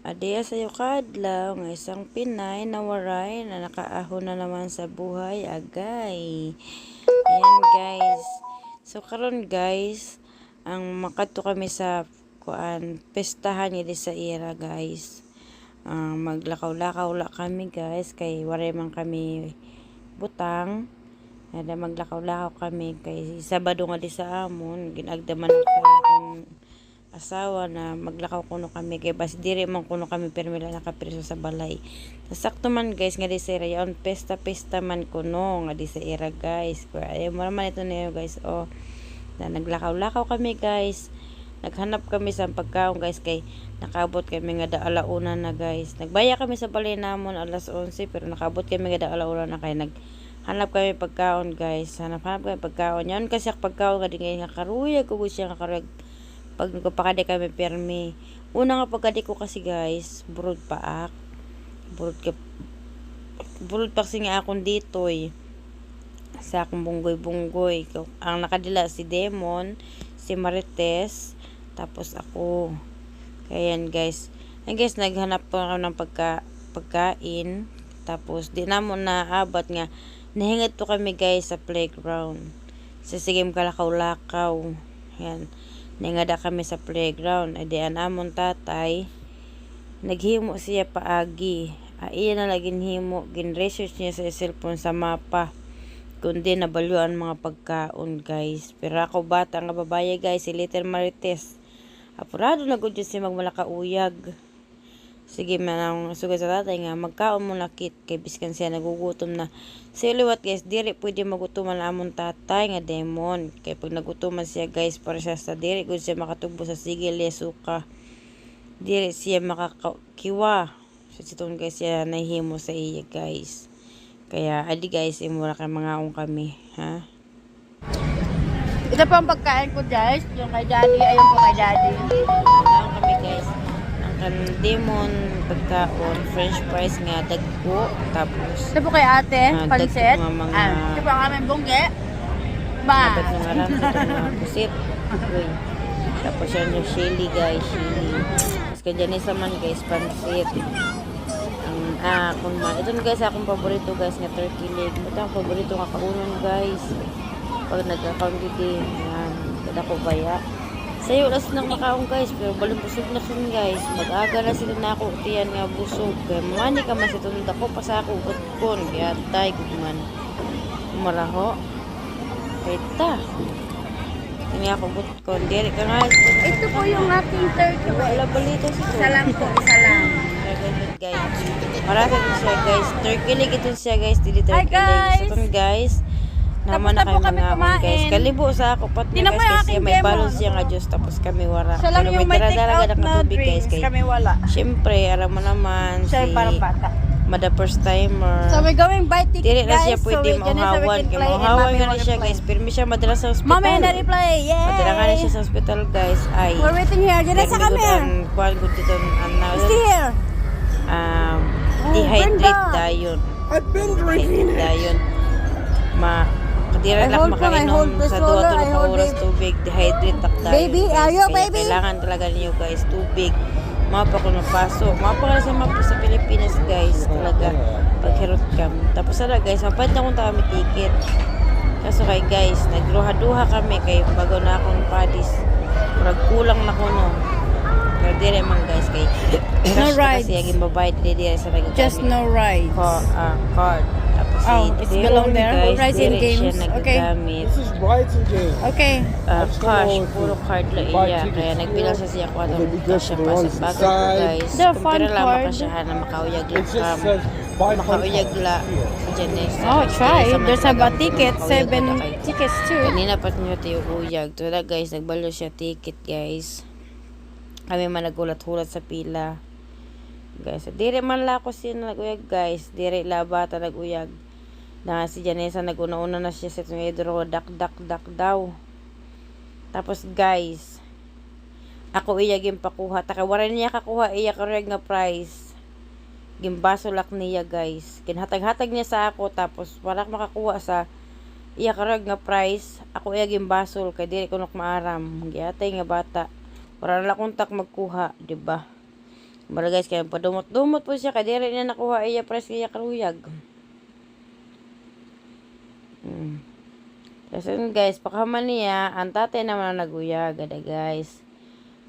Adia sa kadlaw nga isang Pinay na waray na nakaahon na naman sa buhay agay. Ayan guys. So karon guys, ang makadto kami sa pestahan ni sa ira guys. Maglakaw-lakaw la kami guys kay waray man kami butang. Ada maglakaw-lakaw kami kay Sabado nga di sa amon ginagdaman ako akong asawa na maglakaw kuno kami kay bas diri man kuno kami permila nakapreso sa balay. Sakto man guys nga di sa ira yon pesta man kuno nga di sa ira guys. Ay mo man ito niyo guys na naglakaw-lakaw kami guys. Naghanap kami sa pagkaon guys kay nakaabot kami nga alauna na guys. Nagbaya kami sa balay namon alas 11 pero nakaabot kami nga alauna na kay hanap kami pagkaon guys. Hanap kami pagkaon. Yan kasi pagkaon nga di nga karuyag ko siya nga karuyag pag nagpakadi kami permi. Una nga pagkadi ko kasi guys, burod paak. Burod pa kasi nga akong ditoy. Sa akong bunggoy. Ang nakadila si Demon, si Marites, tapos ako. Kaya yan guys. Yan guys, naghanap po ako ng pagkain. Tapos di na mo naabot nga. Nahingat to kami guys sa playground. Sa sigim kalakaw-lakaw. Yan. Nangada kami sa playground. Adi amon tatay. Naghimo siya paagi. Iya na laging himo. Gin-research niya sa cellphone sa mapa. Kundi nabaluan mga pagkaon guys. Pero ako bata nga babae guys. Si Little Marites. Apurado na gud siya magmalakauyag. Sige manang sugod sa tatay nga magkaon mo nakit kay biskan siya nagugutom na. Siliwat guys, diri pwede magutuman amon tatay nga Demon. Kay pag nagutuman siya guys para siya sa diri gud siya makatubo sa sigil suka. Diri siya makakakiwa. So sitong guys siya nahimo sa iya guys. Kaya adi guys imura kay mga kami, ha. Ito po ang pagkain ko guys, yung kay daddy, ayun po kay daddy. Mga kami guys. Ang Demon pagkaon, french fries nga dagko, tapos Ito po kay ate, pansit. dagko nga mga Ito po ang aming bungge. Ba? dapat nga ran ito nga pusit. Uy. Tapos yan yung chili guys, chili. Tapos kanya sa man guys, pansit. Kung ito guys, akong paborito guys nga turkey leg. Ito ang paborito nga kaunon guys. Pag nag-account din, yan, kada ko baya. Sayo las nang makaon guys, pero balong busog na sun guys. Mag-aga na sila na ako, tiyan nga busog. Kaya mani ka man sa tunod ako, pa ako utkon. Kaya tay, gugman. Maraho. Kaya hindi ako utkon. Diri ka nga. Ito po yung aking turkey. Wala balito sa to. Isa lang po, isa lang. Guys. Marami din siya guys. Turkey leg ito siya guys. Dili turkey leg. guys! Sa guys. Naman na Tapos na po kayo kami mga kumain. guys. Kalibo sa ako. Pati Tingnan mo guys yung kasi aking may demo. balon siya nga juice. Tapos kami wala. Siya lang yung may take dala-dala out ng na tubig guys. drinks. Kay, Kami wala. syempre, alam mo naman Siya si parang bata. Mada first timer. So we're going by ticket Dili na guys. siya pwede so we mauhawan. can Kaya play and mauhawan mommy nga na will siya play. guys. Pero may siya madala sa hospital. Mommy and daddy play. Yay! Madala nga na siya sa hospital guys. Ay. We're waiting here. Janessa, come here. Kuhan ko dito. Stay here. Dehydrate Brenda. dayon. I've been drinking it. Dayon. Kadira I lang hold pa, I hold makainom the sa stroller, 2 I ka hold oras it. tubig. Dehydrate tak dayon. Baby, guys. are you Kaya baby? kailangan talaga niyo guys tubig. Mapa ko na paso. Mapa ka na sa mapa sa Pilipinas guys. Talaga. Paghirot ka. Tapos sana guys, mapait na kung kami ticket. Kaso kay guys, nagruha-duha kami kay bago na akong padis. Murag kulang na ko no. Pero dire man guys kay No rides. kasi yung babayad dire sa nag Just no rides. card. Tapos Oh, it's dire below man, there. guys, Rides and dire siya games. Okay. nagagamit. This is rides and games. Okay. Cash, puro card lang Buy iya. tickets Kaya nagbilang here. siya ko Okay, atong because kasya the pa ones sa bago inside. guys. The Kung fun pero lang card. makasyahan na makauyag It lang just ka. says buy Makauyag fun la cards here. sa Janessa. Oh, try. There's a ticket. Makauyag 7 na kay- tickets too. Kanina pa nyo tayo uyag. Tula guys, nagbalo siya ticket guys. Kami man nagulat-hulat sa pila. Guys, dire man la ako siya naguyag guys. Dire la bata naguyag. Na si Janessa naguna-una na siya sa tumidro. Dak daw. Tapos guys, ako iya gimpakuha. Takawara niya kakuha iya kareg nga prize. Gimbaso lak niya guys. Kinhatag-hatag niya sa ako. Tapos wala ko makakuha sa iya kareg nga prize. Ako iya gimbasol kay dili ko nok maaram. Giatay nga bata. Para na kontak magkuha, di ba? Bara guys, kaya padumot-dumot po siya. Kaya di rin na nakuha iya press kaya karuyag. Tapos yun guys, pakaman niya, ang tatay naman ang naguyag. Gada guys.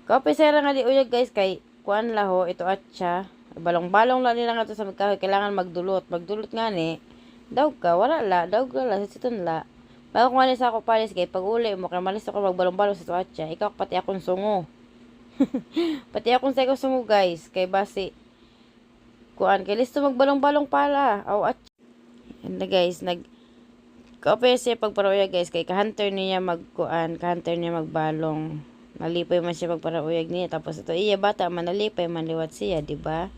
Kape sera nga di uyag guys, kay kuan laho, ito atcha. Balong-balong lang nila nga to sa magkahoy. Kailangan magdulot. Magdulot nga ni. Daw ka, wala la. Daw ka la, sa siton la. Bago ko nga sa ako palis, kay pag uli mo, kay malis ako magbalong-balong sa ito atcha. Ikaw pati akong sungo. Pati akong sa sungo guys, kay basi. Kuan, kay listo magbalong-balong pala. Aw atcha. And guys, kape siya pagparuya guys, kay ka-hunter niya magkuan, ka-hunter niya magbalong. Nalipay man siya pagparuyag niya. Tapos ito iya bata man nalipay man liwat siya, di ba?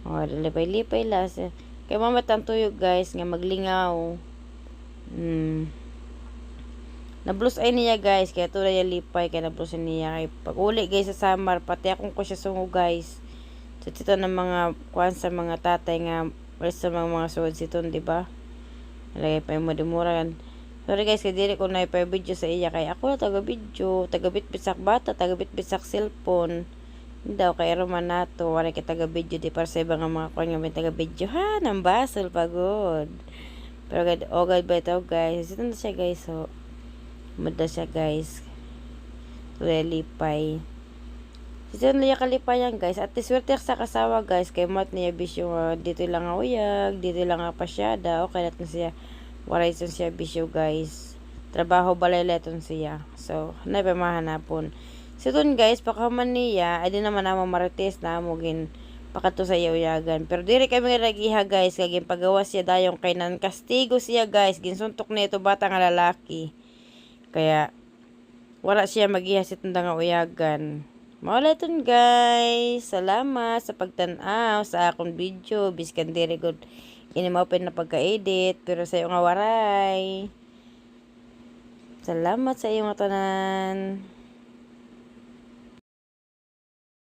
O lipay-lipay la siya. Kay mamatang tuyog guys nga maglingaw. Nablus ay niya guys, kaya tulad niya lipay kay nablus niya kay pag uli guys sa summer pati akong ko siya sungo guys. So ito ng mga kuan sa mga tatay nga sa mga suod siton, di ba? Lagay pa yung madimuran. Sorry guys, kaya dili ko na ipa-video sa iya. Kaya ako na taga-video. Taga-bitbit sak bata. Taga-bitbit sak cellphone. Hindi daw, kaya roman nato. Wala kay taga-video. Di para sa ibang mga kuwan nga may taga-video. Ha, nang basol. Pagod. Pero God ba ito guys. Ito na siya guys. So, mada siya guys. Lipay. Ito na niya kalipayan guys. At swerte sa kasawa guys. Kay mat niya bisyo. Dito lang nga uyag. Dito lang nga pasyada. Okay natin siya. Waray son siya bisyo guys. Trabaho balay leton siya. So, hanay pa mahanapon. So, dun guys, pakaman niya, ay di naman naman marites na mugin pakato sa iyayagan. Pero diri kami nagiha guys, kaging pagawa siya dayong kay nan kastigo siya guys. Ginsuntok nito bata nga lalaki. Kaya, wala siya magiha sa tunda nga uyagan. Mauliton guys. Salamat sa pagtanaw sa akong video. Biskan diri good. Ini mo na pagka-edit. Pero sa iyo nga waray. Salamat sa iyong tanan.